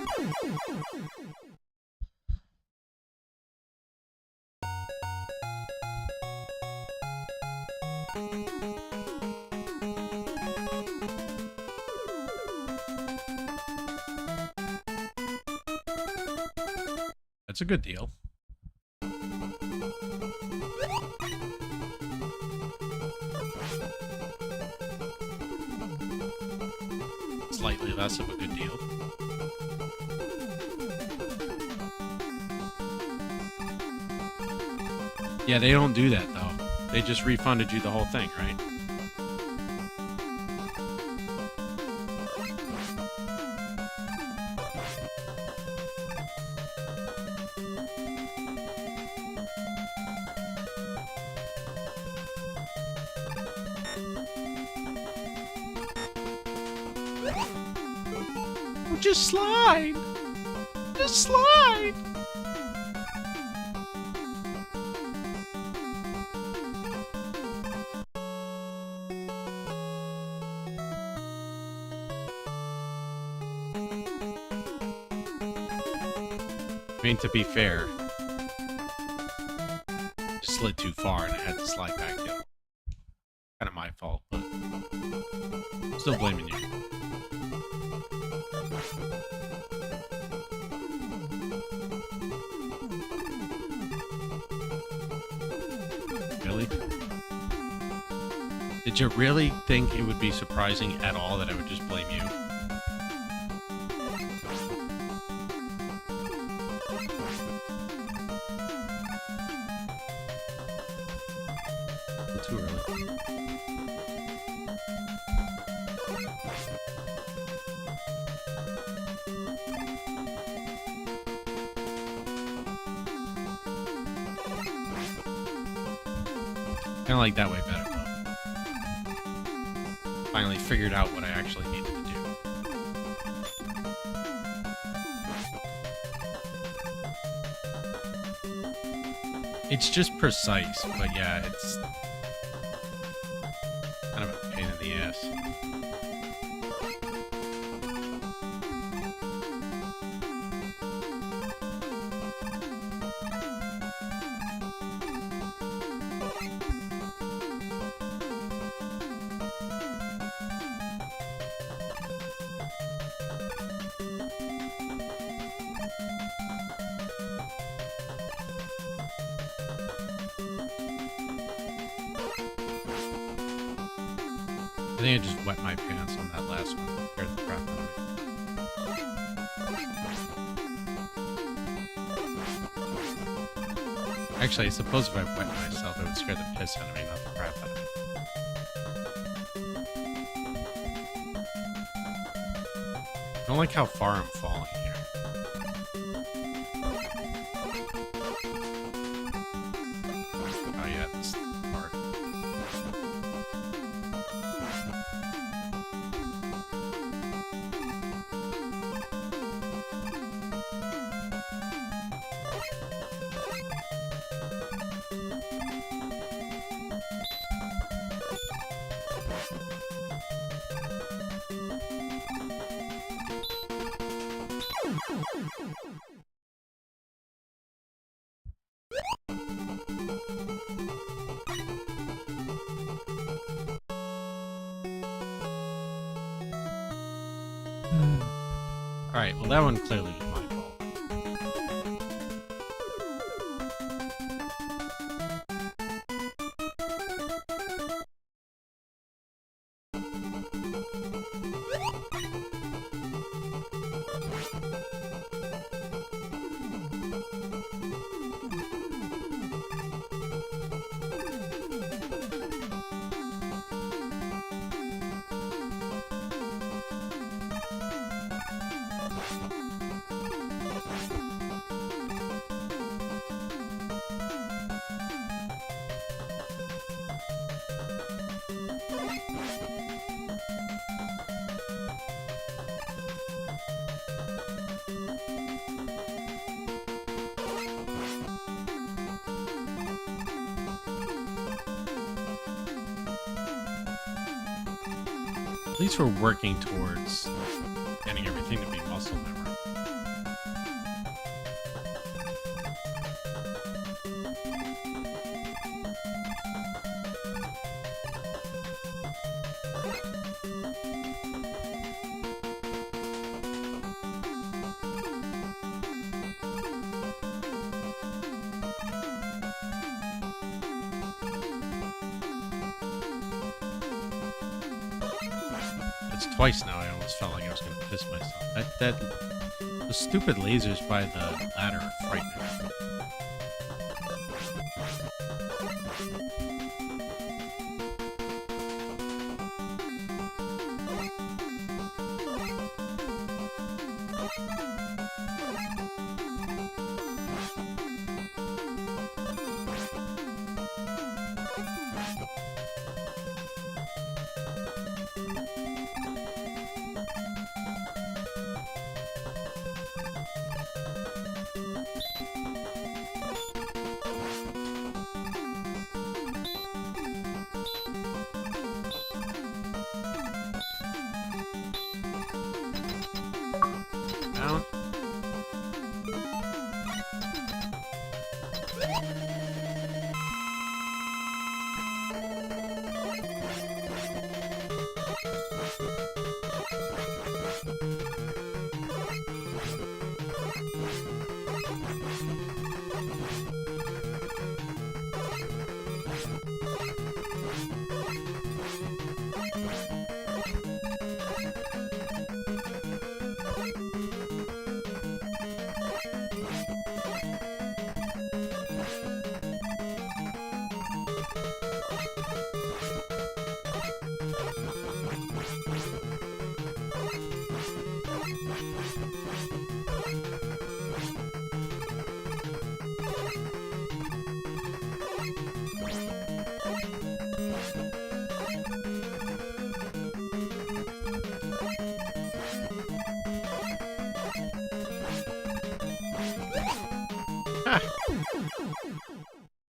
S4: That's a good deal. Slightly less of a good deal. Yeah, they don't do that though. They just refunded you the whole thing, right? Just slide. Just slide. I mean, to be fair, slid too far and I had to slide back in. Kind of my fault, but still blaming you. Really? Did you really think it would be surprising at all that I would just blame you? Too early. Kind of like that way better. Finally figured out what I actually needed to do. It's just precise, but yeah, it's kind of a pain in the ass. I think I just wet my pants on that last one. Scared the crap out of me. Actually, I suppose if I wet myself, it would scare the piss out of me, not the crap out of me. I don't like how far I'm falling here. Oh yeah, this part. Alright, well that one clearly was my fault. At least we're working towards getting everything to be muscle memory. It's twice now. I almost felt like I was going to piss myself. The stupid lasers by the ladder are frightening. Down.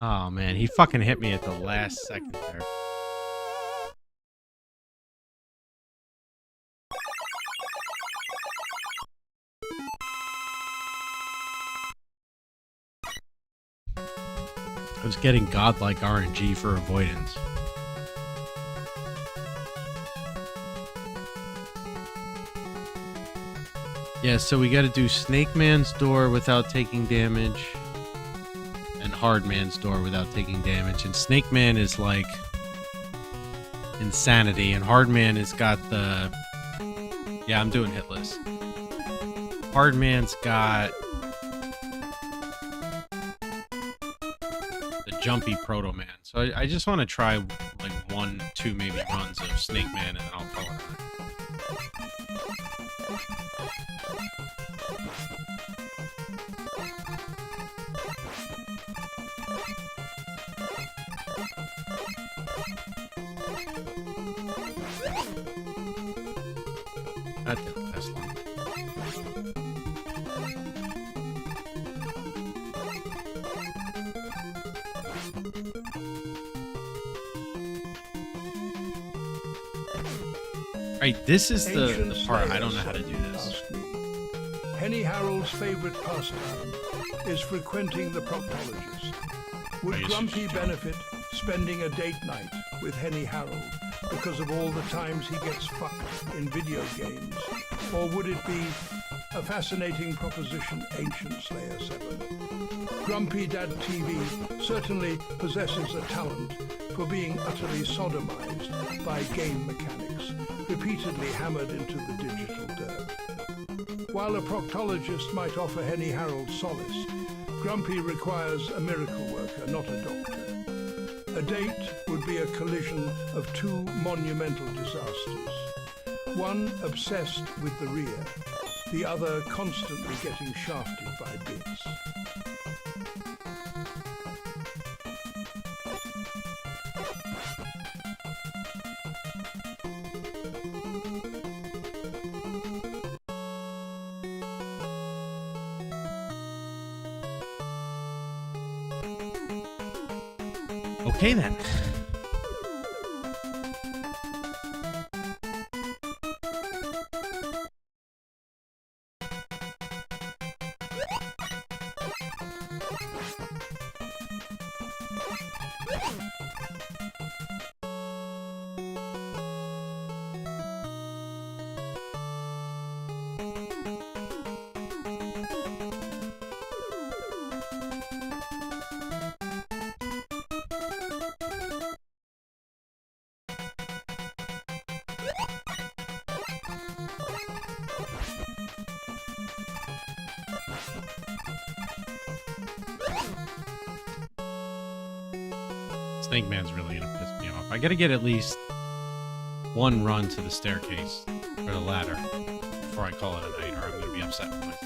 S4: Oh man, he fucking hit me at the last second there. I was getting godlike RNG for avoidance. Yeah, so we gotta do Snake Man's door without taking damage, and Hard Man's door without taking damage. And Snake Man is like insanity, and Hardman has got the... Yeah, I'm doing hitless. Hardman's got the jumpy Proto Man. So I just want to try like 1, 2 maybe runs of Snake Man, and then I'll call it. That didn't last long. Right, this is the part I don't know how to do this.
S6: Henny Harold's favorite pastime is frequenting the proctologist. Would Grumpy benefit spending a date night with Henny Harold because of all the times he gets fucked in video games? Or would it be a fascinating proposition, Ancient Slayer 7? Grumpy Dad TV certainly possesses a talent for being utterly sodomized by game mechanics, repeatedly hammered into the digital dirt. While a proctologist might offer Henny Harold solace, Grumpy requires a miracle worker, not a doctor. A date would be a collision of 2 monumental disasters. One obsessed with the rear, the other constantly getting shafted by bits.
S4: Okay then. Snake Man's really gonna piss me off. I gotta get at least 1 run to the staircase or the ladder before I call it a night, or I'm gonna be upset with myself.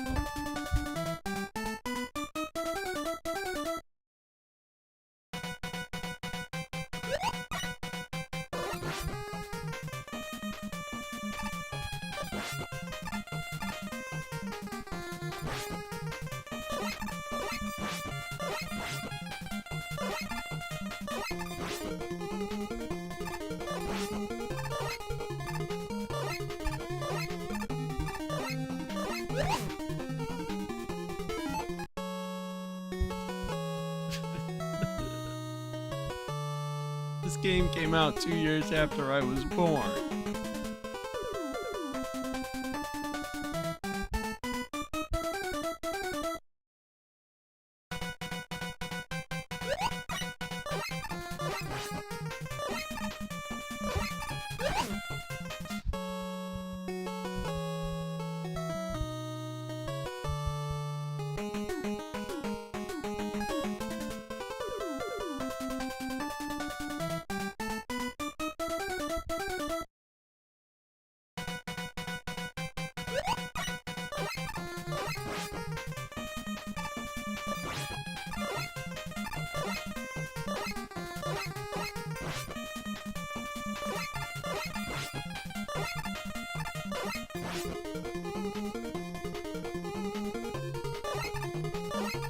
S4: This game came out 2 years after I was born.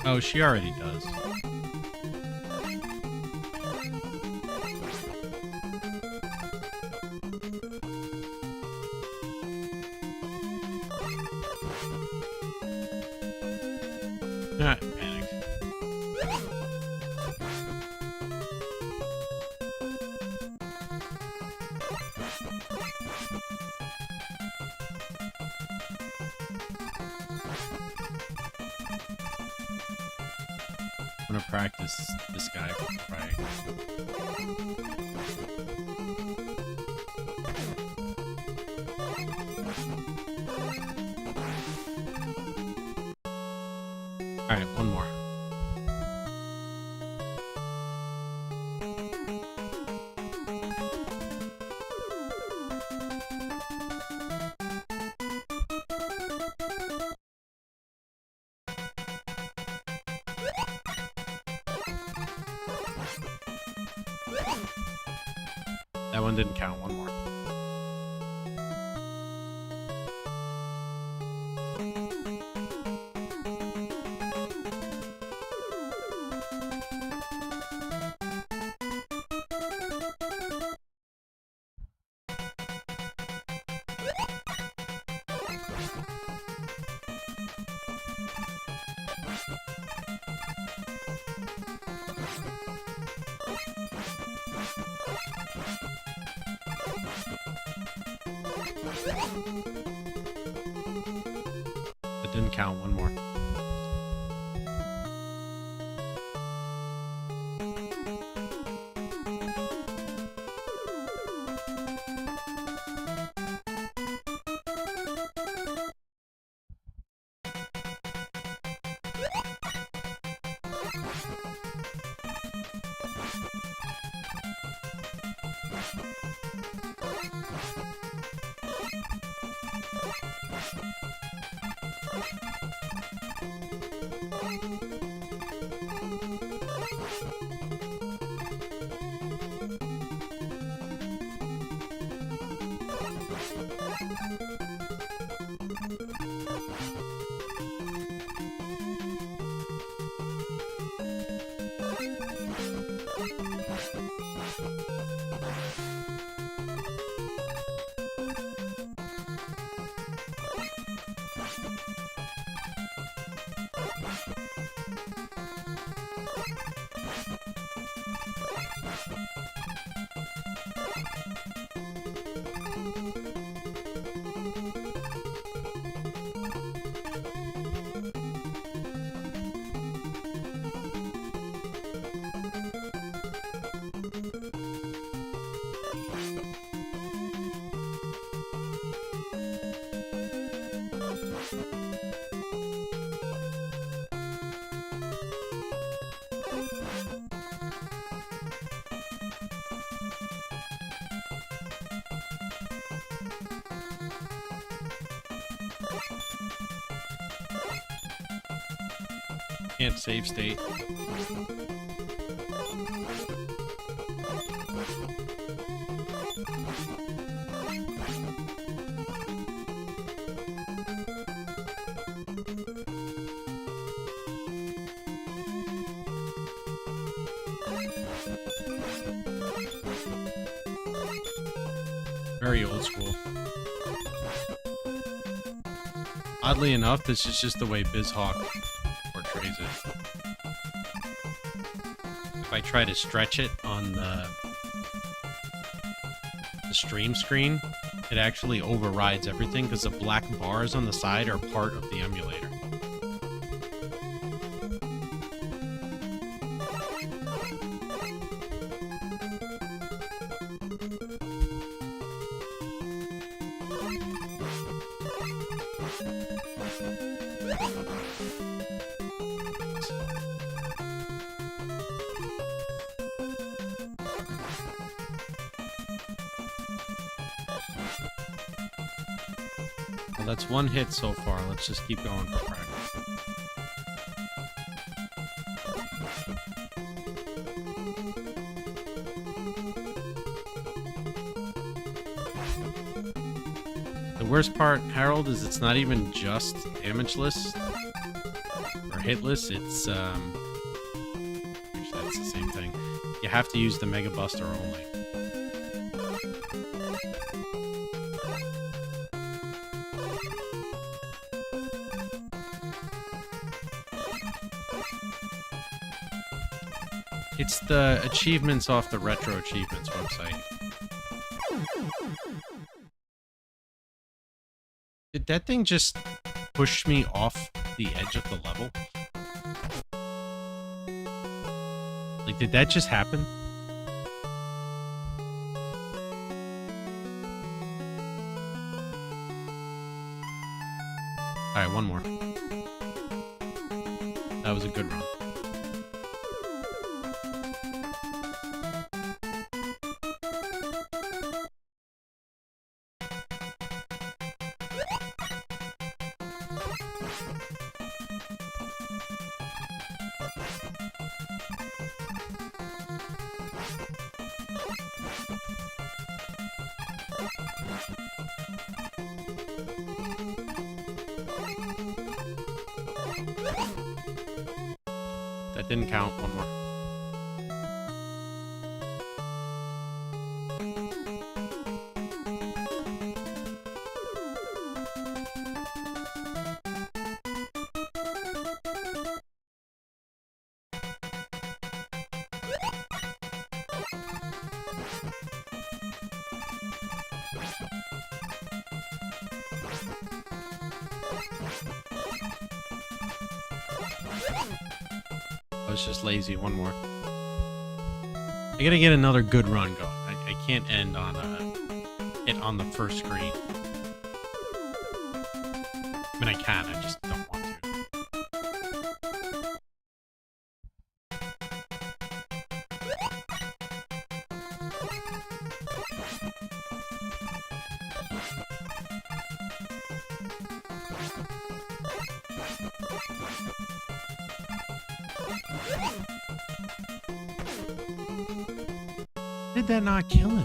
S4: Oh, she already does. Not panic. I'm gonna practice this guy before I Alright, one more. That one didn't count. One more. It didn't count. One more. Can't save state. Very old school. Oddly enough, this is just the way BizHawk portrays it. If I try to stretch it on the stream screen, it actually overrides everything because the black bars on the side are part of the emulator. Well, that's one hit so far. Let's just keep going for practice. The worst part, Harold, is it's not even just damageless or hitless. It's actually that's the same thing. You have to use the Mega Buster only. It's the achievements off the Retro Achievements website. Did that thing just push me off the edge of the level? Like, did that just happen? Alright, one more. That that was a good run. That didn't count. One more. I was just lazy. One more. I gotta get another good run going. I can't end on it on the first screen. I mean, I can. I just don't want to. Did that not kill him?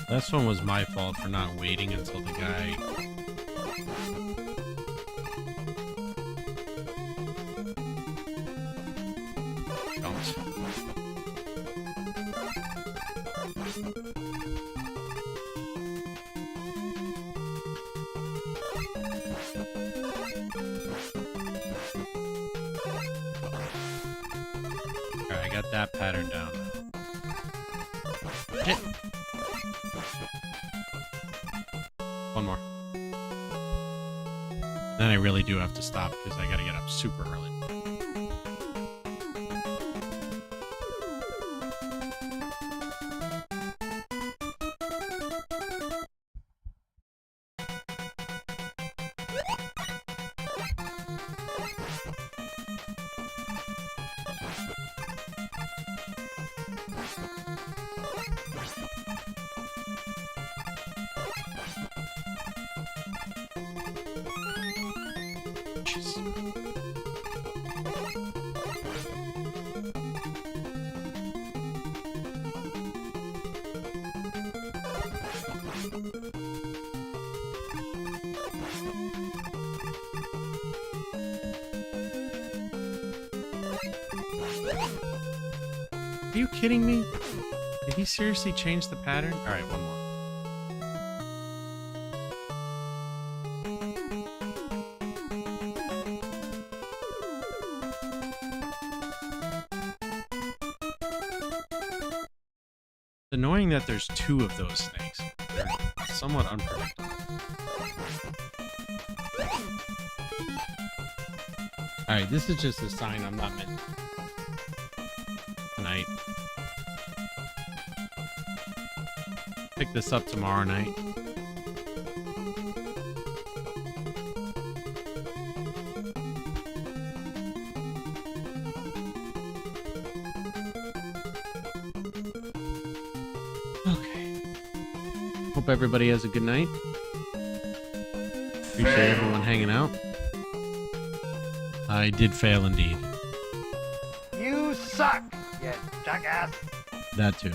S4: This one was my fault for not waiting until the guy... jumps. Alright, I got that pattern down. Shit. One more. Then I really do have to stop because I gotta get up super early. Are you kidding me? Did he seriously change the pattern? Alright, one more. It's annoying that there's two of those snakes. They're somewhat unpredictable. Alright, this is just a sign I'm not meant tonight. Pick this up tomorrow night. Okay. Hope everybody has a good night. Appreciate everyone hanging out. I did fail indeed.
S3: You suck, you jackass.
S4: That too.